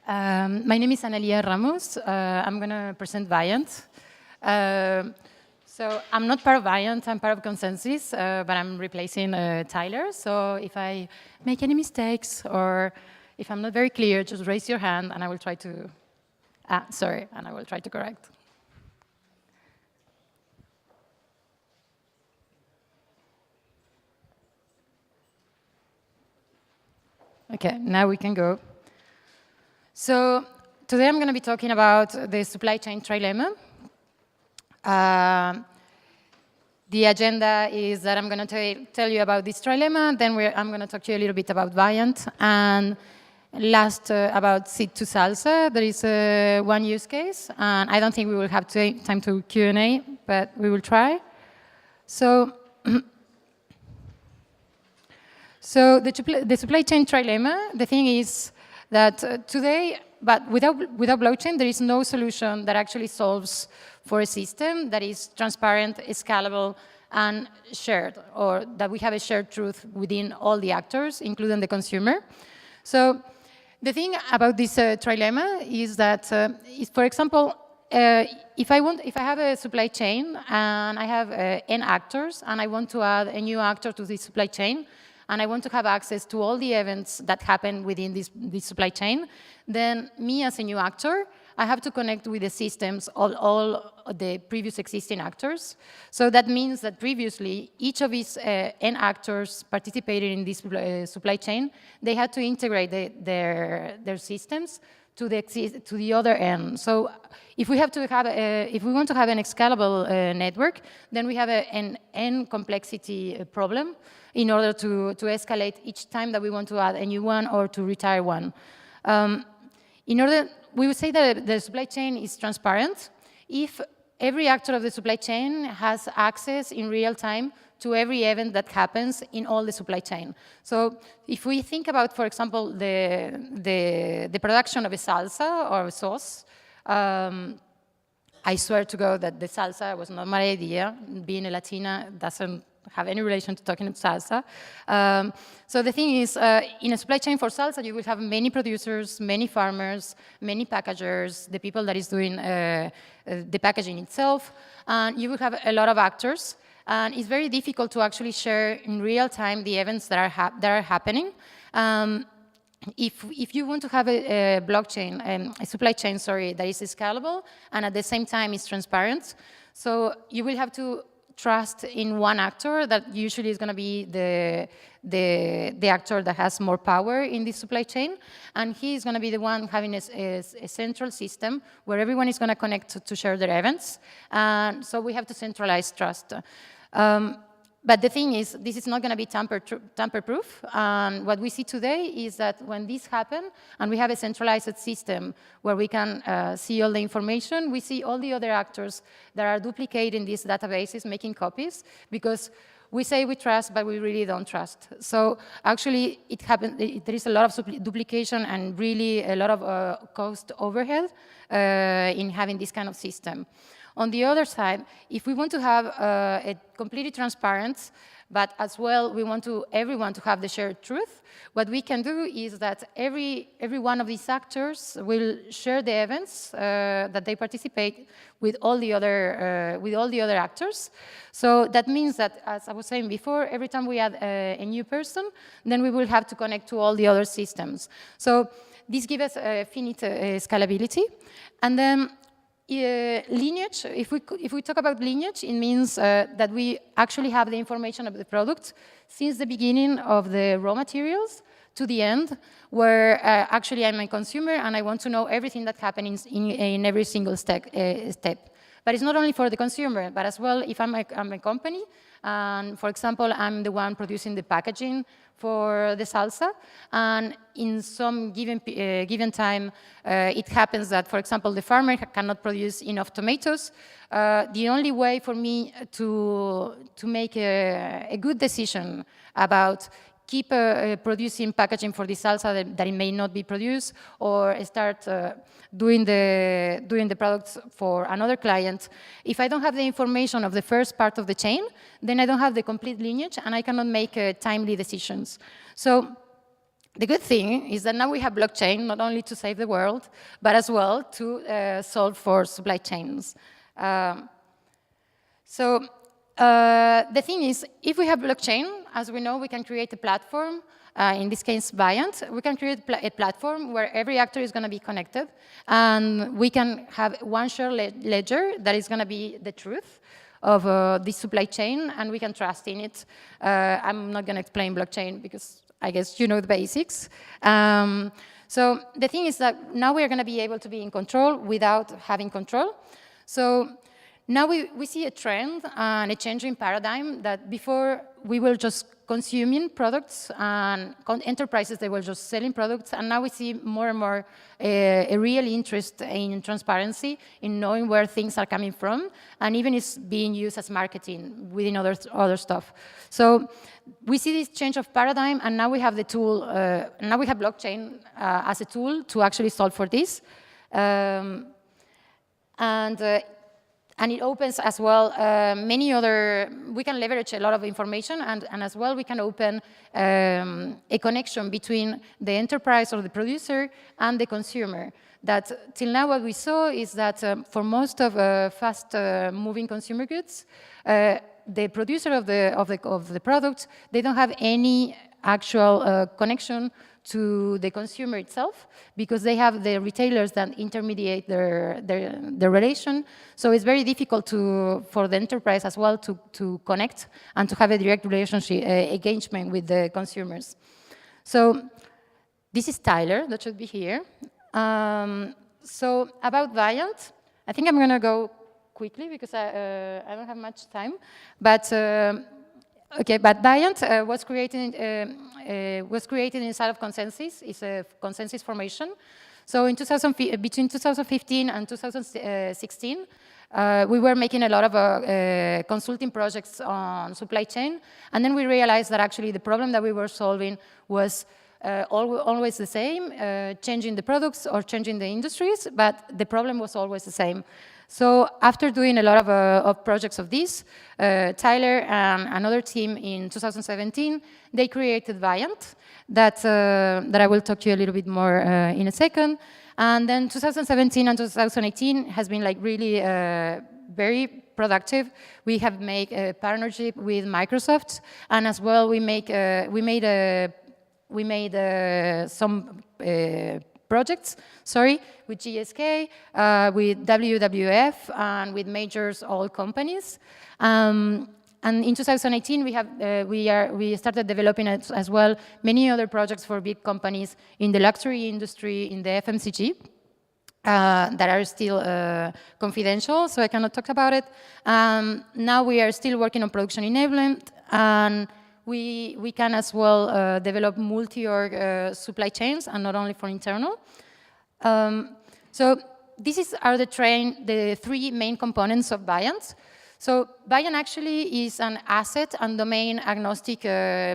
My name is Analia Ramos. I'm going to present Viant. So I'm not part of Viant, I'm part of Consensus, but I'm replacing Tyler. So if I make any mistakes or if I'm not very clear, just raise your hand and I will try to, and I will try to correct. Okay, now we can go. So today I'm going to be talking about the supply chain trilemma. The agenda is that I'm going to tell you about this trilemma, then I'm going to talk to you a little bit about Viant, and last about seed to salsa. There is one use case, and I don't think we will have time to Q&A, but we will try. So, the supply chain trilemma, the thing is that today, but without blockchain, there is no solution that actually solves for a system that is transparent, scalable, and shared, or that we have a shared truth within all the actors, including the consumer. So the thing about this trilemma is that, for example, if I have a supply chain and I have n actors and I want to add a new actor to this supply chain, and I want to have access to all the events that happen within this supply chain, then me as a new actor, I have to connect with the systems of all the previous existing actors. So that means that previously, each of these n actors participating in this supply chain, they had to integrate their systems to the other end. So if we want to have an scalable network, then we have an n complexity problem in order to escalate each time that we want to add a new one or to retire one. We would say that the supply chain is transparent if every actor of the supply chain has access in real time to every event that happens in all the supply chain. So if we think about, for example, the production of a salsa or a sauce, I swear to God that the salsa was not my idea. Being a Latina doesn't have any relation to talking about salsa. So the thing is, in a supply chain for salsa, you will have many producers, many farmers, many packagers, the people that is doing the packaging itself, and you will have a lot of actors. And it's very difficult to actually share in real time the events that are happening. If you want to have a blockchain, a supply chain, that is scalable and at the same time is transparent, so you will have to trust in one actor that usually is going to be the actor that has more power in this supply chain, and he is going to be the one having a central system where everyone is going to connect to share their events, and so we have to centralize trust. But the thing is, this is not going to be tamper-proof. And what we see today is that when this happens, and we have a centralized system where we can see all the information, we see all the other actors that are duplicating these databases, making copies, because we say we trust, but we really don't trust. So actually, there is a lot of duplication and really a lot of cost overhead in having this kind of system. On the other side, if we want to have a completely transparent, but as well we want everyone to have the shared truth, what we can do is that every one of these actors will share the events that they participate with all the other actors. So that means that, as I was saying before, every time we add a new person, then we will have to connect to all the other systems. So this gives us finite scalability, and then lineage, if we talk about lineage, it means that we actually have the information of the product since the beginning of the raw materials to the end, where actually I'm a consumer and I want to know everything that happens in every single step. But it's not only for the consumer, but as well if I'm a company, and for example, I'm the one producing the packaging for the salsa, and in some given time, it happens that, for example, the farmer cannot produce enough tomatoes. The only way for me to make a good decision about keep producing packaging for the salsa that it may not be produced, or start doing the products for another client. If I don't have the information of the first part of the chain, then I don't have the complete lineage, and I cannot make timely decisions. So The good thing is that now we have blockchain, not only to save the world, but as well to solve for supply chains. The thing is, if we have blockchain, as we know, we can create a platform, in this case, Viant. We can create a platform where every actor is going to be connected, and we can have one shared ledger that is going to be the truth of the supply chain, and we can trust in it. I'm not going to explain blockchain because I guess you know the basics. So the thing is that now we're going to be able to be in control without having control. So now we see a trend and a changing paradigm that before we were just consuming products and enterprises, they were just selling products, and now we see more and more a real interest in transparency, in knowing where things are coming from, and even it's being used as marketing within other stuff. So we see this change of paradigm, and now we have the tool, now we have blockchain as a tool to actually solve for this. And it opens as well many other, we can leverage a lot of information, and as well we can open a connection between the enterprise or the producer and the consumer. That till now what we saw is that for most of fast-moving consumer goods, the producer of the product, they don't have any actual connection to the consumer itself, because they have the retailers that intermediate their relation. So it's very difficult for the enterprise as well to connect and to have a direct relationship, engagement with the consumers. So this is Tyler, that should be here. So about Viant, I think I'm going to go quickly because I don't have much time. But okay, but Viant was created inside of consensus. It's a consensus formation. So in between 2015 and 2016, we were making a lot of consulting projects on supply chain, and then we realized that actually the problem that we were solving was always the same, changing the products or changing the industries, but the problem was always the same. So after doing a lot of projects of this, Tyler and another team in 2017, they created Viant, that I will talk to you a little bit more in a second. And then 2017 and 2018 has been like really very productive. We have made a partnership with Microsoft, and as well we made some projects, with GSK, with WWF, and with major oil companies. And in 2018, we started developing as well many other projects for big companies in the luxury industry, in the FMCG, that are still confidential, so I cannot talk about it. Now we are still working on production enablement, and we can as well develop multi-org supply chains, and not only for internal. So these are the three main components of Viant. So Viant actually is an asset and domain agnostic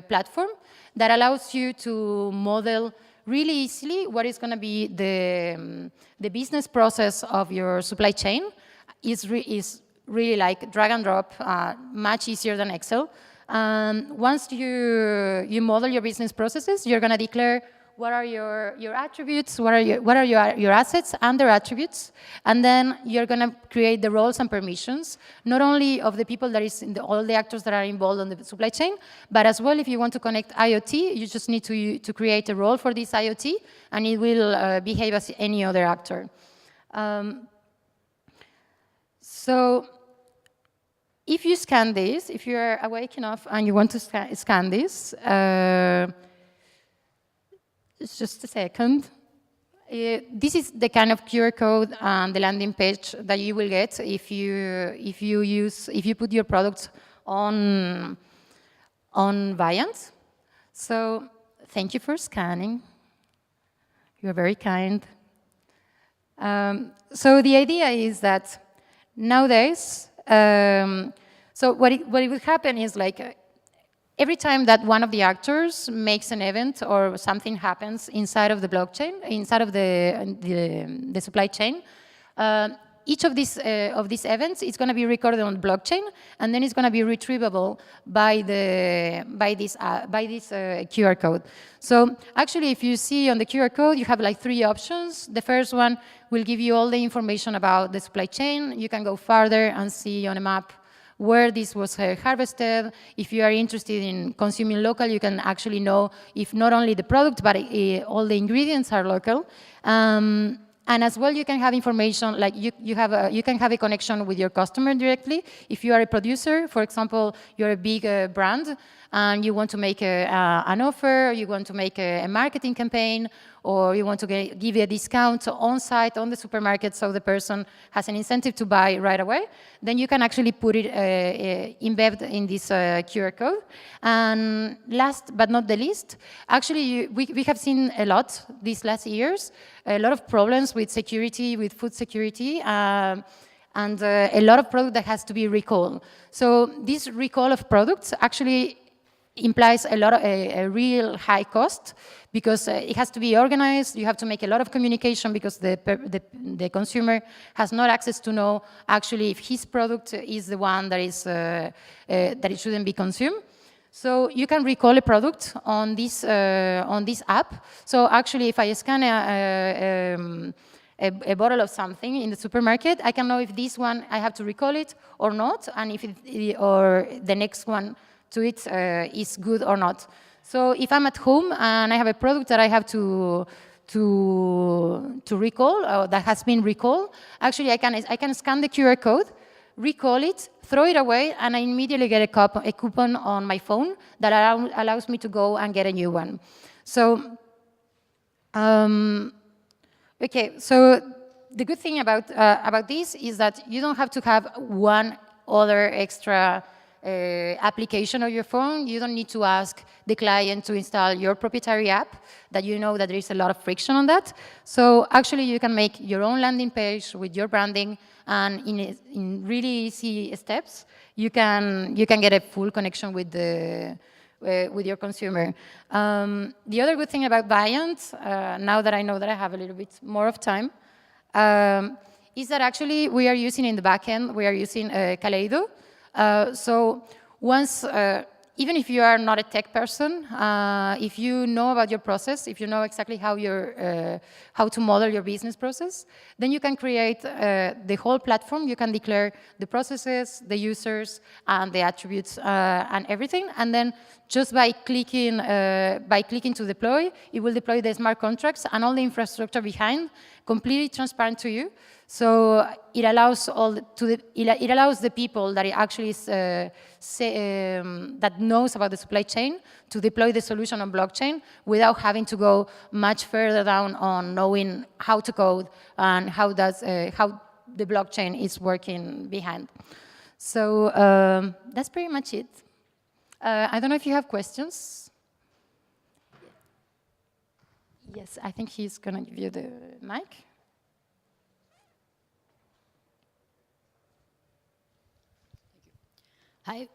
platform that allows you to model really easily what is going to be the business process of your supply chain. Is really like drag and drop, much easier than Excel. Once you model your business processes, you're going to declare what are your attributes, what are your assets and their attributes, and then you're going to create the roles and permissions, not only of the people that is all the actors that are involved on the supply chain, but as well if you want to connect IoT, you just need to create a role for this IoT, and it will behave as any other actor. So if you scan this, if you're awake enough and you want to scan this, it's just a second. This is the kind of QR code and the landing page that you will get if you put your products on Viant. So thank you for scanning. You're very kind. So the idea is that nowadays, so what it will happen is like every time that one of the actors makes an event or something happens inside of the blockchain, inside of the supply chain, each of these events is going to be recorded on blockchain, and then it's going to be retrievable by this QR code. So actually, if you see on the QR code, you have like 3 options. The first one will give you all the information about the supply chain. You can go further and see on a map where this was harvested. If you are interested in consuming local, you can actually know if not only the product, but all the ingredients are local. And as well, you can have information, like you can have a connection with your customer directly. If you are a producer, for example, you're a big brand, and you want to make an offer, you want to make a marketing campaign, or you want to give a discount on site, on the supermarket, so the person has an incentive to buy right away, then you can actually put it embedded in this QR code. And last but not the least, actually, we have seen a lot these last years, a lot of problems with security, with food security, and a lot of product that has to be recalled. So this recall of products actually implies a real high cost, because it has to be organized. You have to make a lot of communication, because the consumer has not access to know actually if his product is the one that is that it shouldn't be consumed. So you can recall a product on this app. So actually, if I scan a bottle of something in the supermarket, I can know if this one I have to recall it or not, and if or the next one to it is good or not. So if I'm at home and I have a product that I have to recall, or that has been recalled, actually I can scan the QR code, recall it, throw it away, and I immediately get a coupon on my phone that allows me to go and get a new one. So, okay, so the good thing about this is that you don't have to have one other extra application on your phone. You don't need to ask the client to install your proprietary app, that you know that there is a lot of friction on that. So actually, you can make your own landing page with your branding, and in really easy steps, you can get a full connection with your consumer. The other good thing about Viant, now that I know that I have a little bit more of time, is that actually we are using in the backend, we are using Kaleido. So once, even if you are not a tech person, if you know about your process, if you know exactly how to model your business process, then you can create the whole platform. You can declare the processes, the users, and the attributes, and everything. And then just by clicking to deploy, it will deploy the smart contracts and all the infrastructure behind, completely transparent to you. So it allows it allows the people that it actually that knows about the supply chain to deploy the solution on blockchain without having to go much further down on knowing how to code and how the blockchain is working behind. So that's pretty much it. I don't know if you have questions. Yes, I think he's going to give you the mic. Hi.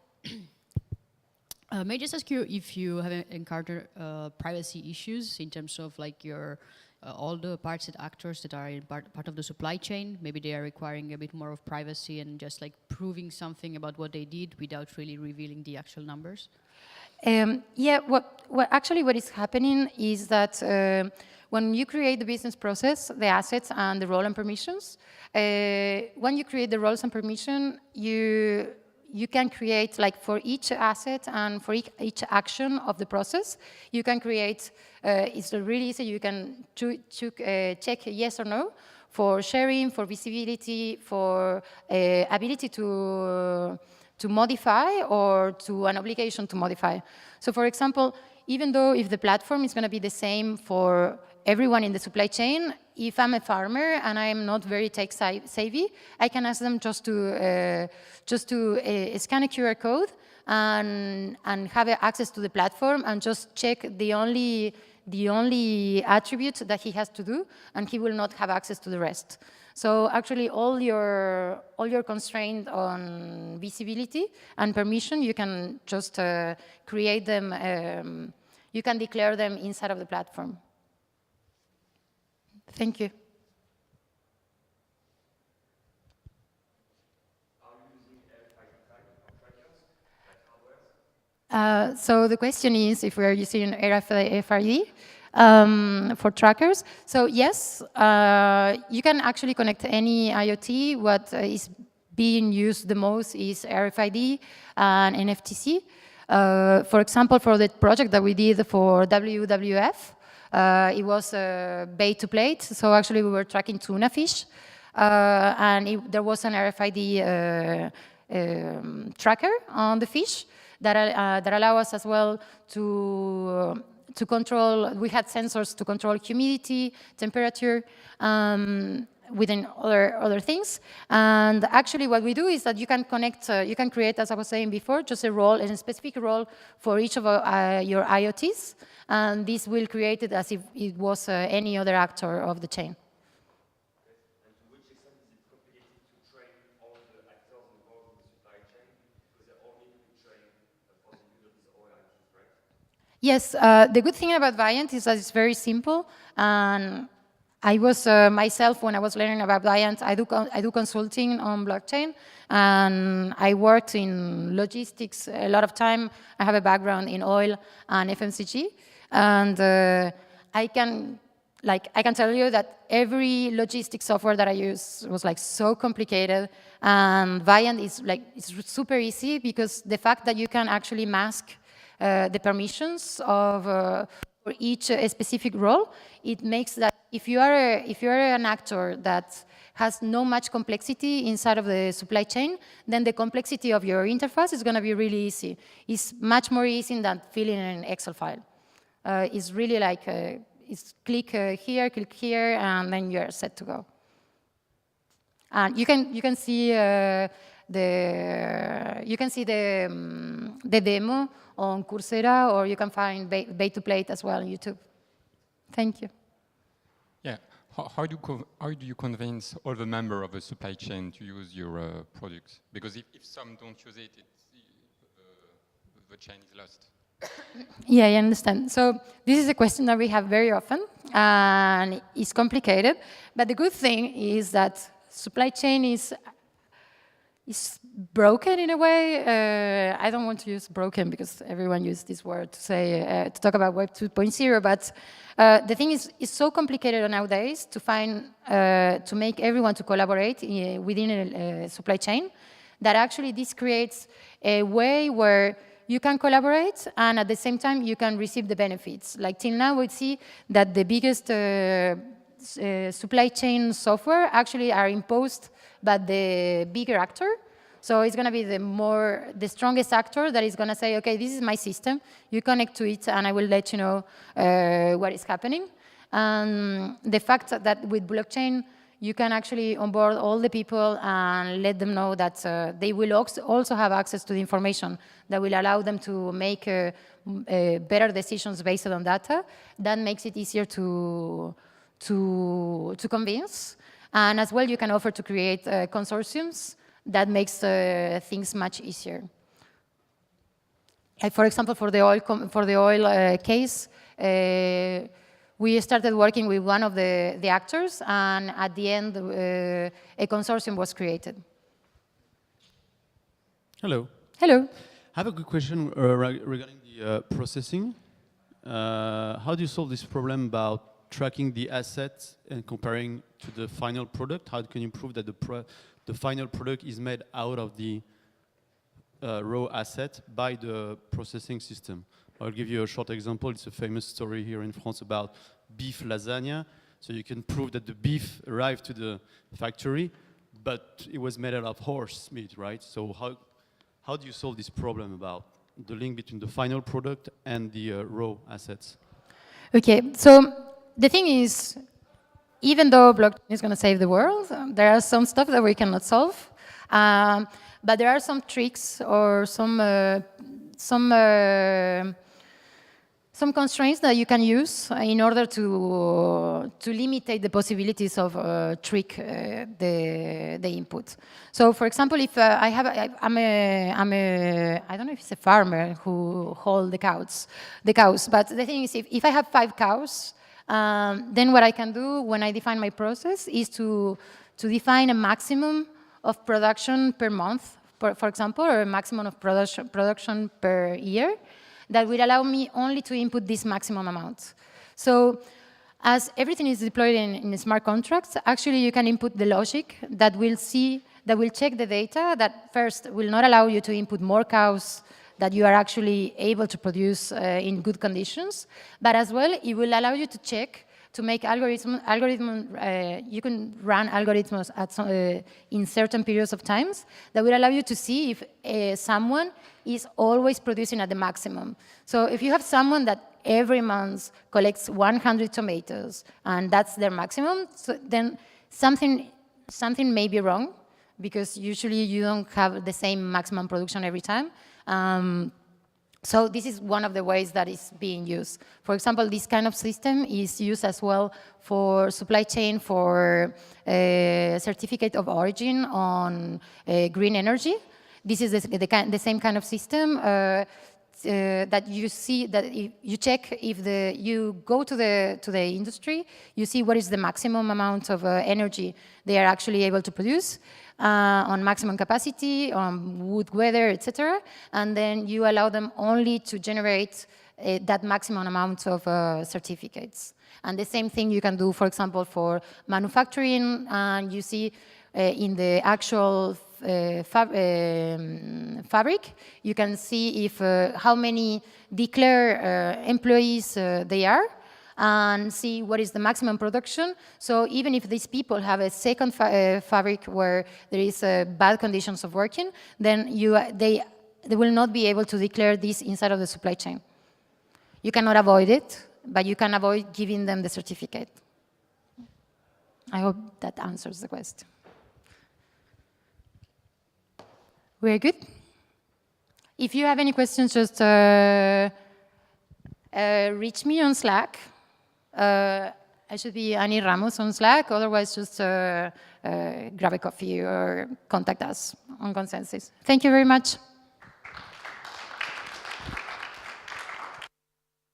May I just ask you if you have encountered privacy issues in terms of like your all the parts and actors that are in part of the supply chain? Maybe they are requiring a bit more of privacy and just like proving something about what they did without really revealing the actual numbers? Yeah, what is happening is that when you create the business process, the assets and the role and permissions, when you create the roles and permission, you can create, like for each asset and for each action of the process, you can create, it's really easy, you can check yes or no for sharing, for visibility, for ability to modify, or to an obligation to modify. So for example, even though if the platform is going to be the same for everyone in the supply chain, if I'm a farmer and I'm not very tech savvy, I can ask them just to scan a QR code and have access to the platform and just check the only attribute that he has to do, and he will not have access to the rest. So actually, all your constraints on visibility and permission, you can just create them. You can declare them inside of the platform. Thank you. So the question is if we are using RFID for trackers. So yes, you can actually connect any IoT. What is being used the most is RFID and EthCC. For example, for the project that we did for WWF, it was bait to plate. So actually we were tracking tuna fish. And there was an RFID tracker on the fish that allow us as well to control. We had sensors to control humidity, temperature, within other things. And actually what we do is that you can connect, you can create, as I was saying before, just a role, and a specific role for each of your IoTs. And this will create it as if it was any other actor of the chain. Yes, the good thing about Viant is that it's very simple. And I was myself, when I was learning about Viant, I do consulting on blockchain, and I worked in logistics a lot of time. I have a background in oil and FMCG, and I can tell you that every logistics software that I use was like so complicated, and Viant is it's super easy because the fact that you can actually mask the permissions of for each specific role, it makes that if you are an actor that has no much complexity inside of the supply chain, then the complexity of your interface is going to be really easy. It's much more easy than filling an Excel file. It's really like it's click here, and then you're set to go. And you can see the demo on Coursera, or you can find bait to plate as well on YouTube. Thank you. Yeah, how do you convince all the members of the supply chain to use your products? Because if some don't use it, the chain is lost. Yeah, I understand. So this is a question that we have very often, and it's complicated. But the good thing is that supply chain is broken in a way. I don't want to use broken because everyone uses this word to say to talk about Web 2.0. But the thing is, it's so complicated nowadays to find to make everyone to collaborate within a supply chain that actually this creates a way where you can collaborate and at the same time you can receive the benefits. Like till now, we see that the biggest supply chain software actually are imposed by the bigger actor. So it's going to be the strongest actor that is going to say, okay, this is my system. You connect to it, and I will let you know what is happening. And the fact that with blockchain, you can actually onboard all the people and let them know that they will also have access to the information that will allow them to make better decisions based on data. That makes it easier to convince. And as well, you can offer to create consortiums that makes things much easier. Like for example, for the oil case, we started working with one of the actors, and at the end, a consortium was created. Hello. Hello. I have a good question regarding the processing. How do you solve this problem about tracking the assets and comparing to the final product? How can you prove that the final product is made out of the raw asset by the processing system? I'll give you a short example. It's a famous story here in France about beef lasagna. So you can prove that the beef arrived to the factory, but it was made out of horse meat, right? So how do you solve this problem about the link between the final product and the raw assets? Okay, so the thing is, even though blockchain is going to save the world, there are some stuff that we cannot solve. But there are some tricks or some constraints that you can use in order to limit the possibilities of trick the input. So, for example, if I don't know if it's a farmer who holds the cows, but the thing is, if I have 5 cows, then what I can do when I define my process is to define a maximum of production per month for example, or a maximum of production per year, that will allow me only to input this maximum amount. So as everything is deployed in smart contracts, actually you can input the logic that will check the data, that first will not allow you to input more cows that you are actually able to produce in good conditions, but as well it will allow you to check, to make you can run algorithms at in certain periods of times that will allow you to see if someone is always producing at the maximum. So if you have someone that every month collects 100 tomatoes and that's their maximum, so then something may be wrong, because usually you don't have the same maximum production every time. So this is one of the ways that is being used. For example, this kind of system is used as well for supply chain, for certificate of origin on green energy. This is the same kind of system that you see, that if you check if you go to the industry, you see what is the maximum amount of energy they are actually able to produce on maximum capacity, on wood weather, etc. And then you allow them only to generate that maximum amount of certificates. And the same thing you can do, for example, for manufacturing, and you see in the actual fabric, you can see if how many declare employees they are, and see what is the maximum production. So even if these people have a second fabric where there is bad conditions of working, then they will not be able to declare this inside of the supply chain. You cannot avoid it, but you can avoid giving them the certificate. I hope that answers the question. We're good? If you have any questions, just reach me on Slack. I should be Annie Ramos on Slack. Otherwise, just grab a coffee or contact us on Consensus. Thank you very much.